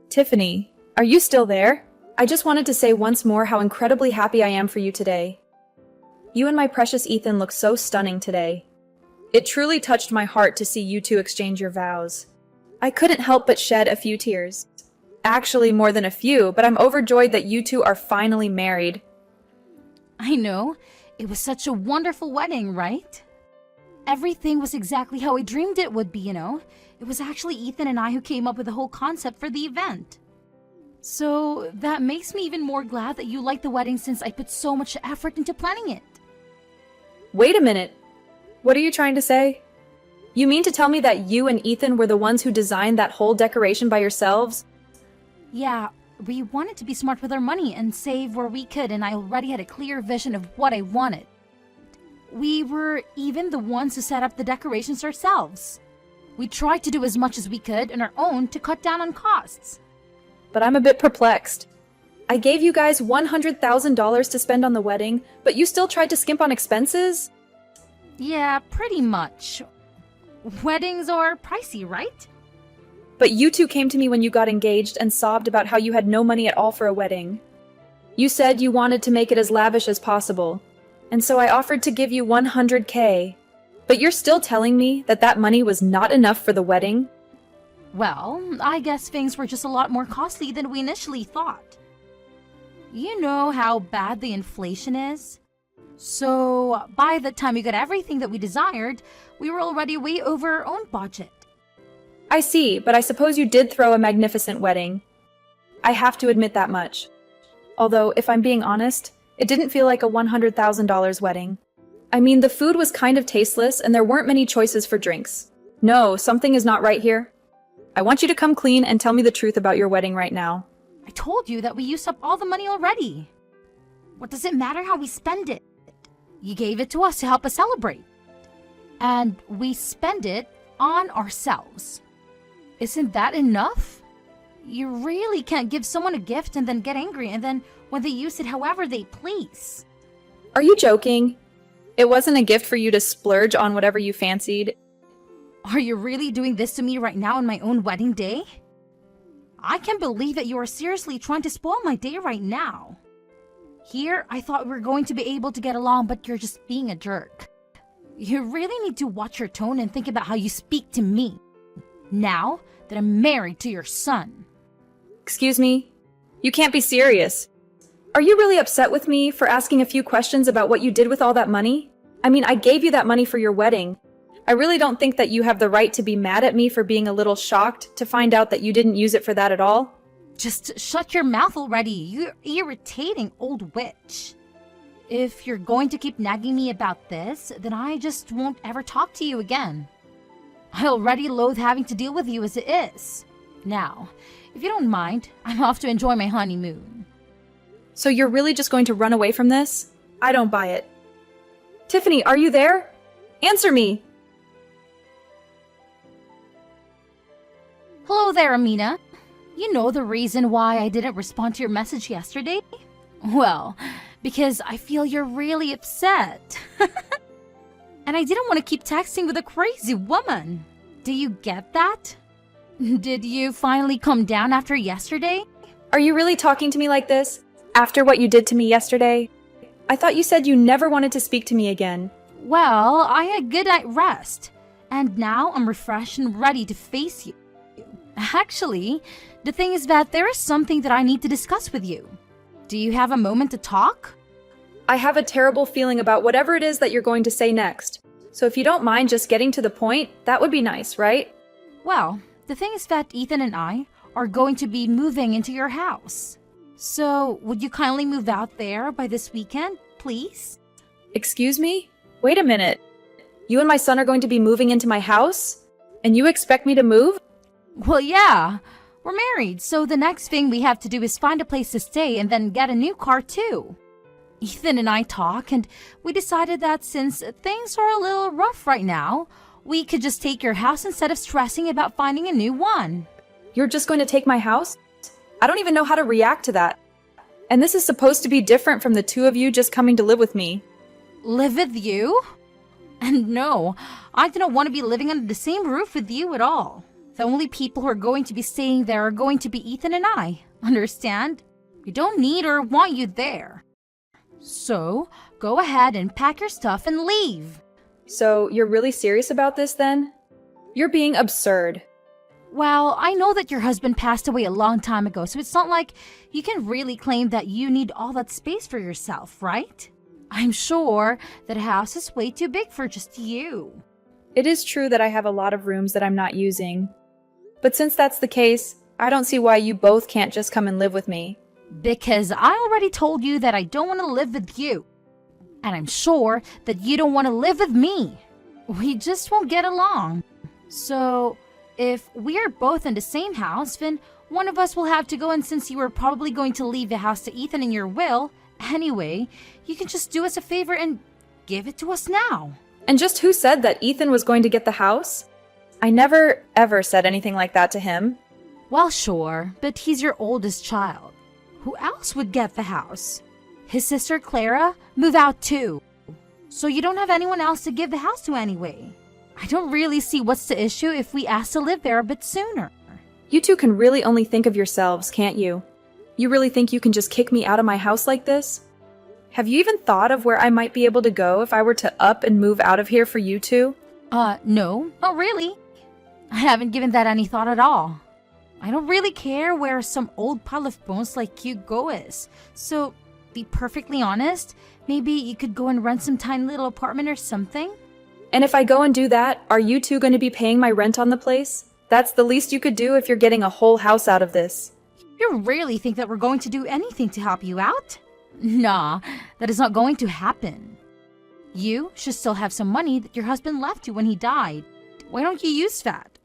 Tiffany, are you still there? I just wanted to say once more how incredibly happy I am for you today. You and my precious Ethan look so stunning today. It truly touched my heart to see you two exchange your vows. I couldn't help but shed a few tears. Actually, more than a few, but I'm overjoyed that you two are finally married. I know. It was such a wonderful wedding, right? Everything was exactly how I dreamed it would be. It was actually Ethan and I who came up with the whole concept for the event. So that makes me even more glad that you liked the wedding since I put so much effort into planning it. Wait a minute. What are you trying to say? You mean to tell me that you and Ethan were the ones who designed that whole decoration by yourselves? Yeah, we wanted to be smart with our money and save where we could, and I already had a clear vision of what I wanted. We were even the ones who set up the decorations ourselves. We tried to do as much as we could on our own to cut down on costs. But I'm a bit perplexed. I gave you guys $100,000 to spend on the wedding, but you still tried to skimp on expenses? Yeah, pretty much. Weddings are pricey, right? But you two came to me when you got engaged and sobbed about how you had no money at all for a wedding. You said you wanted to make it as lavish as possible, and so I offered to give you $100K. But you're still telling me that that money was not enough for the wedding? Well, I guess things were just a lot more costly than we initially thought. You know how bad the inflation is? So, by the time we got everything that we desired, we were already way over our own budget. I see, but I suppose you did throw a magnificent wedding. I have to admit that much. Although, if I'm being honest, it didn't feel like a $100,000 wedding. I mean, the food was kind of tasteless and there weren't many choices for drinks. No, something is not right here. I want you to come clean and tell me the truth about your wedding right now. I told you that we used up all the money already. What does it matter how we spend it? You gave it to us to help us celebrate. And we spend it on ourselves. Isn't that enough? You really can't give someone a gift and then get angry and then when they use it however they please. Are you joking? It wasn't a gift for you to splurge on whatever you fancied. Are you really doing this to me right now on my own wedding day? I can't believe that you are seriously trying to spoil my day right now. Here, I thought we were going to be able to get along, but you're just being a jerk. You really need to watch your tone and think about how you speak to me. Now that I'm married to your son. Excuse me? You can't be serious. Are you really upset with me for asking a few questions about what you did with all that money? I mean, I gave you that money for your wedding. I really don't think that you have the right to be mad at me for being a little shocked to find out that you didn't use it for that at all. Just shut your mouth already, you irritating old witch. If you're going to keep nagging me about this, then I just won't ever talk to you again. I already loathe having to deal with you as it is. Now, if you don't mind, I'm off to enjoy my honeymoon. So you're really just going to run away from this? I don't buy it. Tiffany, are you there? Answer me! Hello there, Amina. You know the reason why I didn't respond to your message yesterday? Well, because I feel you're really upset. And I didn't want to keep texting with a crazy woman. Do you get that? Did you finally calm down after yesterday? Are you really talking to me like this? After what you did to me yesterday? I thought you said you never wanted to speak to me again. Well, I had a good night rest. And now I'm refreshed and ready to face you. Actually, the thing is that there is something that I need to discuss with you. Do you have a moment to talk? I have a terrible feeling about whatever it is that you're going to say next. So if you don't mind just getting to the point, that would be nice, right? Well, the thing is that Ethan and I are going to be moving into your house. So, would you kindly move out there by this weekend, please? Excuse me? Wait a minute. You and my son are going to be moving into my house? And you expect me to move? Well, yeah. We're married, so the next thing we have to do is find a place to stay and then get a new car too. Ethan and I talked, and we decided that since things are a little rough right now, we could just take your house instead of stressing about finding a new one. You're just going to take my house? I don't even know how to react to that. And this is supposed to be different from the two of you just coming to live with me. Live with you? And no, I do not want to be living under the same roof with you at all. The only people who are going to be staying there are going to be Ethan and I. Understand? We don't need or want you there. So, go ahead and pack your stuff and leave. So, you're really serious about this then? You're being absurd. Well, I know that your husband passed away a long time ago, so it's not like you can really claim that you need all that space for yourself, right? I'm sure that house is way too big for just you. It is true that I have a lot of rooms that I'm not using. But since that's the case, I don't see why you both can't just come and live with me. Because I already told you that I don't want to live with you. And I'm sure that you don't want to live with me. We just won't get along. So, if we are both in the same house, then one of us will have to go, and since you were probably going to leave the house to Ethan in your will, anyway, you can just do us a favor and give it to us now. And just who said that Ethan was going to get the house? I never, ever said anything like that to him. Well, sure, but he's your oldest child. Who else would get the house? His sister Clara move out too. So you don't have anyone else to give the house to anyway. I don't really see what's the issue if we ask to live there a bit sooner. You two can really only think of yourselves, can't you? You really think you can just kick me out of my house like this? Have you even thought of where I might be able to go if I were to up and move out of here for you two? No, not really. I haven't given that any thought at all. I don't really care where some old pile of bones like you go is. So, be perfectly honest, maybe you could go and rent some tiny little apartment or something? And if I go and do that, are you two going to be paying my rent on the place? That's the least you could do if you're getting a whole house out of this. You really think that we're going to do anything to help you out? Nah, that is not going to happen. You should still have some money that your husband left you when he died. Why don't you use that?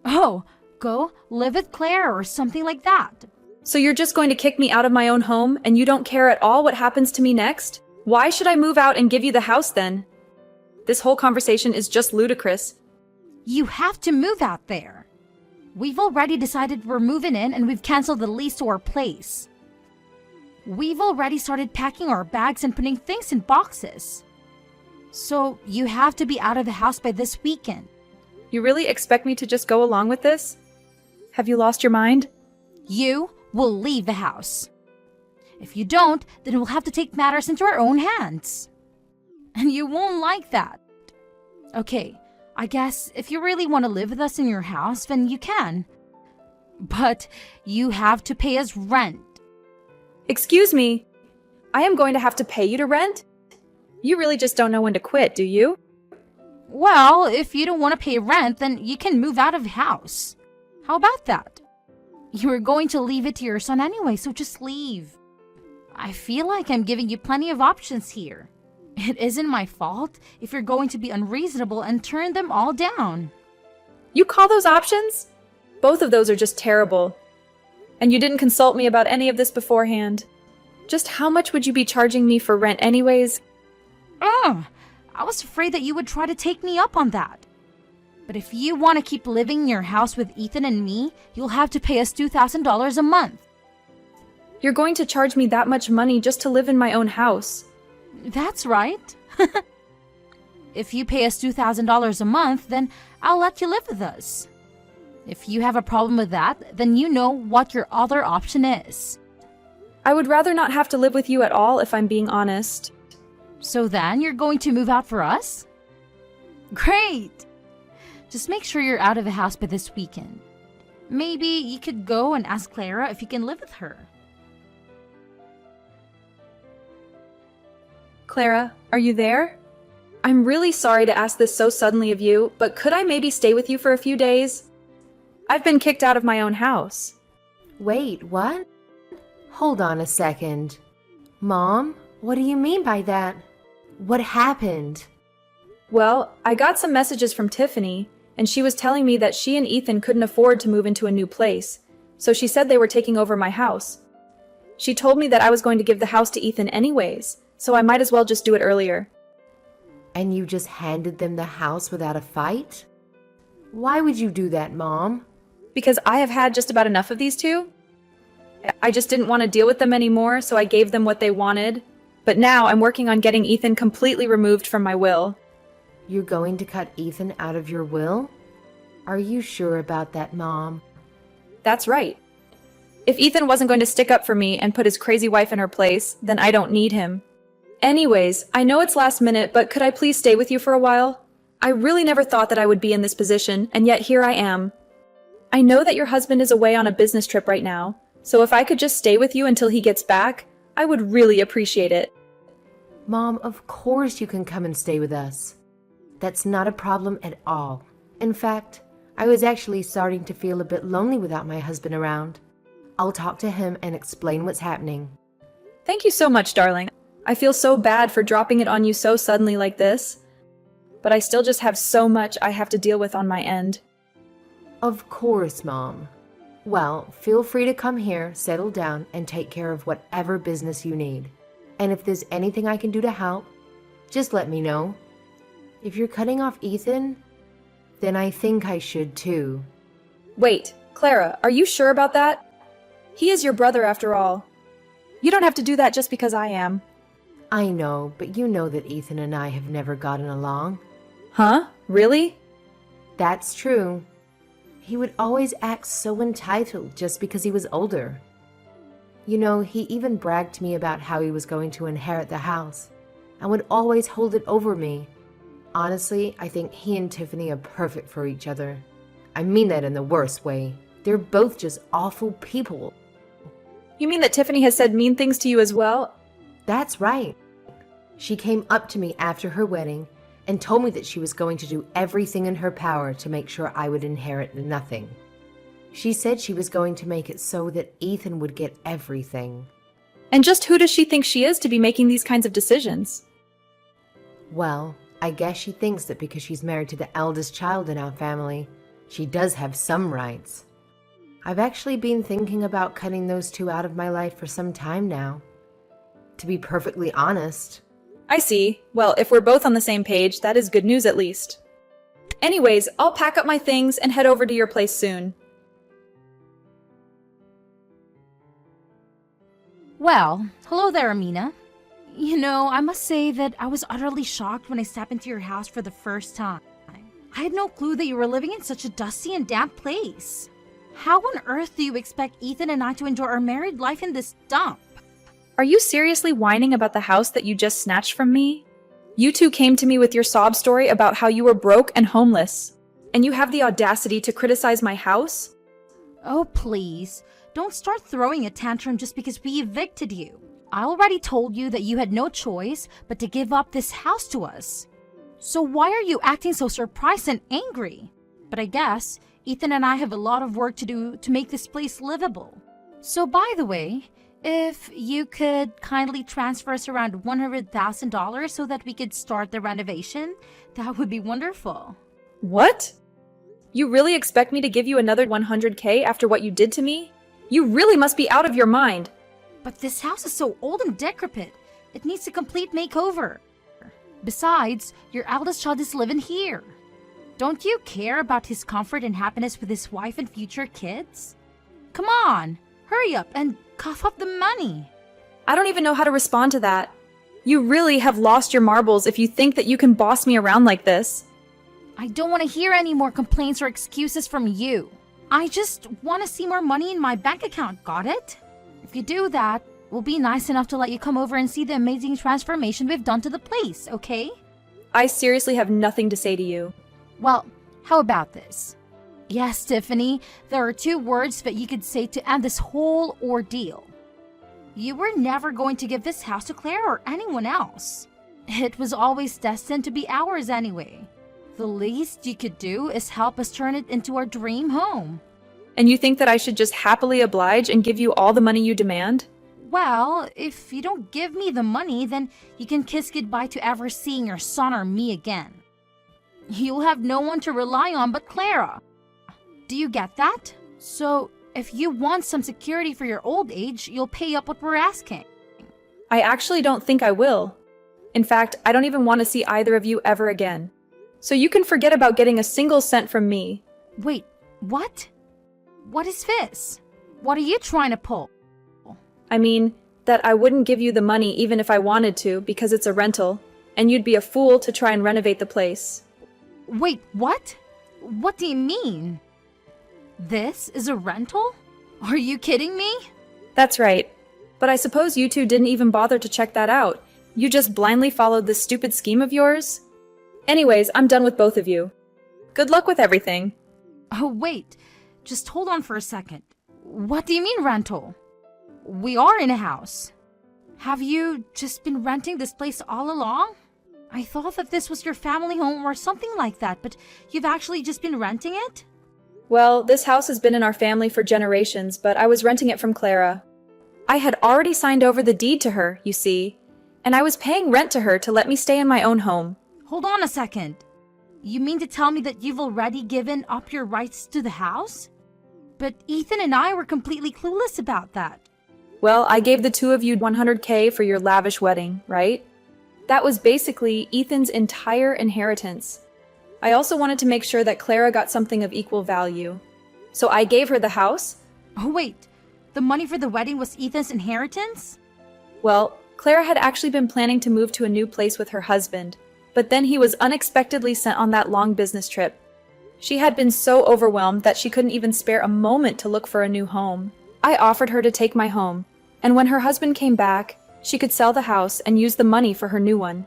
Oh, go live with Claire or something like that. So you're just going to kick me out of my own home and you don't care at all what happens to me next? Why should I move out and give you the house then? This whole conversation is just ludicrous. You have to move out there. We've already decided we're moving in and we've canceled the lease to our place. We've already started packing our bags and putting things in boxes. So you have to be out of the house by this weekend. You really expect me to just go along with this? Have you lost your mind? You will leave the house. If you don't, then we'll have to take matters into our own hands. And you won't like that. Okay, I guess if you really want to live with us in your house, then you can. But you have to pay us rent. Excuse me. I am going to have to pay you to rent? You really just don't know when to quit, do you? Well, if you don't want to pay rent, then you can move out of the house. How about that? You were going to leave it to your son anyway, so just leave. I feel like I'm giving you plenty of options here. It isn't my fault if you're going to be unreasonable and turn them all down. You call those options? Both of those are just terrible. And you didn't consult me about any of this beforehand. Just how much would you be charging me for rent anyways? I was afraid that you would try to take me up on that. But if you want to keep living in your house with Ethan and me, you'll have to pay us $2,000 a month. You're going to charge me that much money just to live in my own house. That's right. If you pay us $2,000 a month, then I'll let you live with us. If you have a problem with that, then you know what your other option is. I would rather not have to live with you at all if I'm being honest. So then you're going to move out for us? Great! Just make sure you're out of the house by this weekend. Maybe you could go and ask Clara if you can live with her. Clara, are you there? I'm really sorry to ask this so suddenly of you, but could I maybe stay with you for a few days? I've been kicked out of my own house. Wait, what? Hold on a second. Mom, what do you mean by that? What happened? Well, I got some messages from Tiffany, and she was telling me that she and Ethan couldn't afford to move into a new place, so she said they were taking over my house. She told me that I was going to give the house to Ethan anyways, so I might as well just do it earlier. And you just handed them the house without a fight? Why would you do that, Mom? Because I have had just about enough of these two. I just didn't want to deal with them anymore, so I gave them what they wanted. But now I'm working on getting Ethan completely removed from my will. You're going to cut Ethan out of your will? Are you sure about that, Mom? That's right. If Ethan wasn't going to stick up for me and put his crazy wife in her place, then I don't need him. Anyways, I know it's last minute, but could I please stay with you for a while? I really never thought that I would be in this position, and yet here I am. I know that your husband is away on a business trip right now, so if I could just stay with you until he gets back, I would really appreciate it. Mom, of course you can come and stay with us. That's not a problem at all. In fact, I was actually starting to feel a bit lonely without my husband around. I'll talk to him and explain what's happening. Thank you so much, darling. I feel so bad for dropping it on you so suddenly like this, but I still just have so much I have to deal with on my end. Of course, Mom. Well, feel free to come here, settle down, and take care of whatever business you need. And if there's anything I can do to help, just let me know. If you're cutting off Ethan, then I think I should too. Wait, Clara, are you sure about that? He is your brother after all. You don't have to do that just because I am. I know, but you know that Ethan and I have never gotten along. Huh? Really? That's true. He would always act so entitled just because he was older. You know, he even bragged to me about how he was going to inherit the house and would always hold it over me. Honestly, I think he and Tiffany are perfect for each other. I mean that in the worst way. They're both just awful people. You mean that Tiffany has said mean things to you as well? That's right. She came up to me after her wedding and told me that she was going to do everything in her power to make sure I would inherit nothing. She said she was going to make it so that Ethan would get everything. And just who does she think she is to be making these kinds of decisions? Well, I guess she thinks that because she's married to the eldest child in our family, she does have some rights. I've actually been thinking about cutting those two out of my life for some time now. To be perfectly honest. I see. Well, if we're both on the same page, that is good news at least. Anyways, I'll pack up my things and head over to your place soon. Well, hello there, Amina. You know, I must say that I was utterly shocked when I stepped into your house for the first time. I had no clue that you were living in such a dusty and damp place. How on earth do you expect Ethan and I to enjoy our married life in this dump? Are you seriously whining about the house that you just snatched from me? You two came to me with your sob story about how you were broke and homeless, and you have the audacity to criticize my house? Oh, please. Don't start throwing a tantrum just because we evicted you. I already told you that you had no choice but to give up this house to us. So why are you acting so surprised and angry? But I guess Ethan and I have a lot of work to do to make this place livable. So by the way, if you could kindly transfer us around $100,000 so that we could start the renovation, that would be wonderful. What? You really expect me to give you another $100K after what you did to me? You really must be out of your mind. But this house is so old and decrepit. It needs a complete makeover. Besides, your eldest child is living here. Don't you care about his comfort and happiness with his wife and future kids? Come on, hurry up and cough up the money. I don't even know how to respond to that. You really have lost your marbles if you think that you can boss me around like this. I don't want to hear any more complaints or excuses from you. I just want to see more money in my bank account, got it? If you do that, we'll be nice enough to let you come over and see the amazing transformation we've done to the place, okay? I seriously have nothing to say to you. Well, how about this? Yes, Tiffany, there are 2 words that you could say to end this whole ordeal. You were never going to give this house to Claire or anyone else. It was always destined to be ours anyway. The least you could do is help us turn it into our dream home. And you think that I should just happily oblige and give you all the money you demand? Well, if you don't give me the money, then you can kiss goodbye to ever seeing your son or me again. You'll have no one to rely on but Clara. Do you get that? So, if you want some security for your old age, you'll pay up what we're asking. I actually don't think I will. In fact, I don't even want to see either of you ever again. So you can forget about getting a single cent from me. Wait, what? What is this? What are you trying to pull? I mean, that I wouldn't give you the money even if I wanted to because it's a rental, and you'd be a fool to try and renovate the place. Wait, what? What do you mean? This is a rental? Are you kidding me? That's right. But I suppose you two didn't even bother to check that out. You just blindly followed this stupid scheme of yours? Anyways, I'm done with both of you. Good luck with everything. Oh, wait. Just hold on for a second. What do you mean rental? We are in a house. Have you just been renting this place all along? I thought that this was your family home or something like that, but you've actually just been renting it? Well, this house has been in our family for generations, but I was renting it from Clara. I had already signed over the deed to her, you see, and I was paying rent to her to let me stay in my own home. Hold on a second. You mean to tell me that you've already given up your rights to the house? But Ethan and I were completely clueless about that. Well, I gave the two of you $100K for your lavish wedding, right? That was basically Ethan's entire inheritance. I also wanted to make sure that Clara got something of equal value. So I gave her the house. Oh wait, the money for the wedding was Ethan's inheritance? Well, Clara had actually been planning to move to a new place with her husband, but then he was unexpectedly sent on that long business trip. She had been so overwhelmed that she couldn't even spare a moment to look for a new home. I offered her to take my home, and when her husband came back, she could sell the house and use the money for her new one.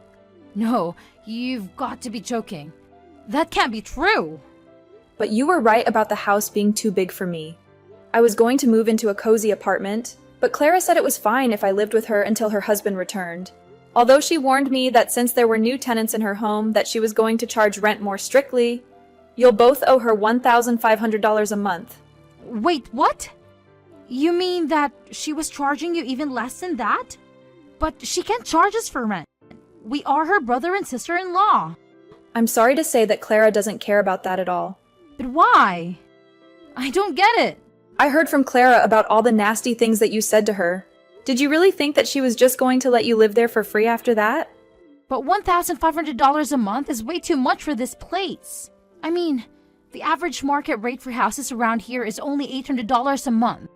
No, you've got to be joking. That can't be true. But you were right about the house being too big for me. I was going to move into a cozy apartment, but Clara said it was fine if I lived with her until her husband returned. Although she warned me that since there were new tenants in her home that she was going to charge rent more strictly. You'll both owe her $1,500 a month. Wait, what? You mean that she was charging you even less than that? But she can't charge us for rent. We are her brother and sister-in-law. I'm sorry to say that Clara doesn't care about that at all. But why? I don't get it. I heard from Clara about all the nasty things that you said to her. Did you really think that she was just going to let you live there for free after that? But $1,500 a month is way too much for this place. I mean, the average market rate for houses around here is only $800 a month.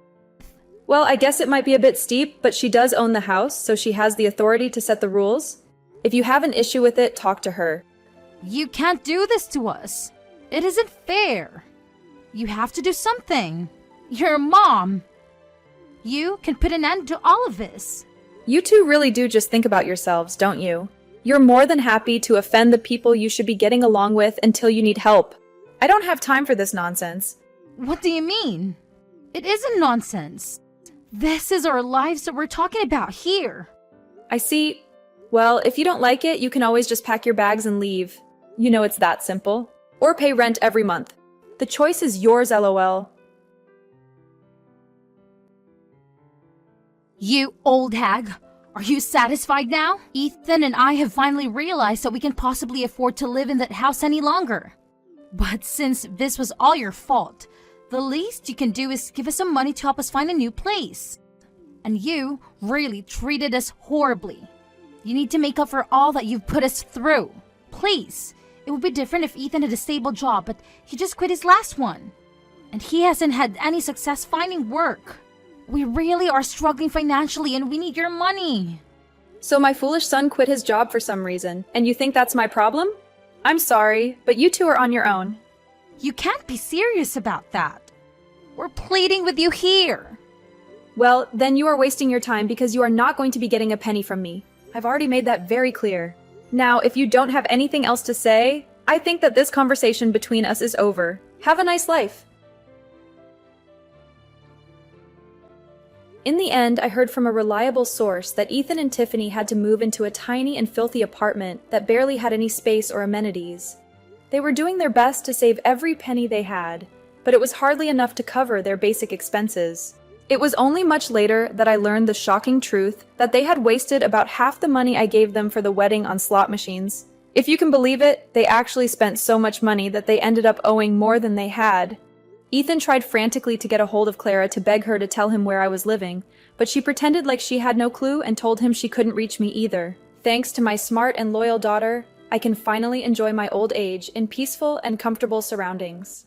Well, I guess it might be a bit steep, but she does own the house, so she has the authority to set the rules. If you have an issue with it, talk to her. You can't do this to us. It isn't fair. You have to do something. You're a mom. You can put an end to all of this. You two really do just think about yourselves, don't you? You're more than happy to offend the people you should be getting along with until you need help. I don't have time for this nonsense. What do you mean? It isn't nonsense. This is our lives that we're talking about here. I see. Well, if you don't like it, you can always just pack your bags and leave. You know it's that simple. Or pay rent every month. The choice is yours, LOL. You old hag. Are you satisfied now? Ethan and I have finally realized that we can possibly afford to live in that house any longer. But since this was all your fault, the least you can do is give us some money to help us find a new place. And you really treated us horribly. You need to make up for all that you've put us through. Please. It would be different if Ethan had a stable job, but he just quit his last one. And he hasn't had any success finding work. We really are struggling financially and we need your money. So my foolish son quit his job for some reason, and you think that's my problem? I'm sorry, but you two are on your own. You can't be serious about that. We're pleading with you here. Well, then you are wasting your time because you are not going to be getting a penny from me. I've already made that very clear. Now, if you don't have anything else to say, I think that this conversation between us is over. Have a nice life. In the end, I heard from a reliable source that Ethan and Tiffany had to move into a tiny and filthy apartment that barely had any space or amenities. They were doing their best to save every penny they had, but it was hardly enough to cover their basic expenses. It was only much later that I learned the shocking truth that they had wasted about half the money I gave them for the wedding on slot machines. If you can believe it, they actually spent so much money that they ended up owing more than they had. Ethan tried frantically to get a hold of Clara to beg her to tell him where I was living, but she pretended like she had no clue and told him she couldn't reach me either. Thanks to my smart and loyal daughter, I can finally enjoy my old age in peaceful and comfortable surroundings.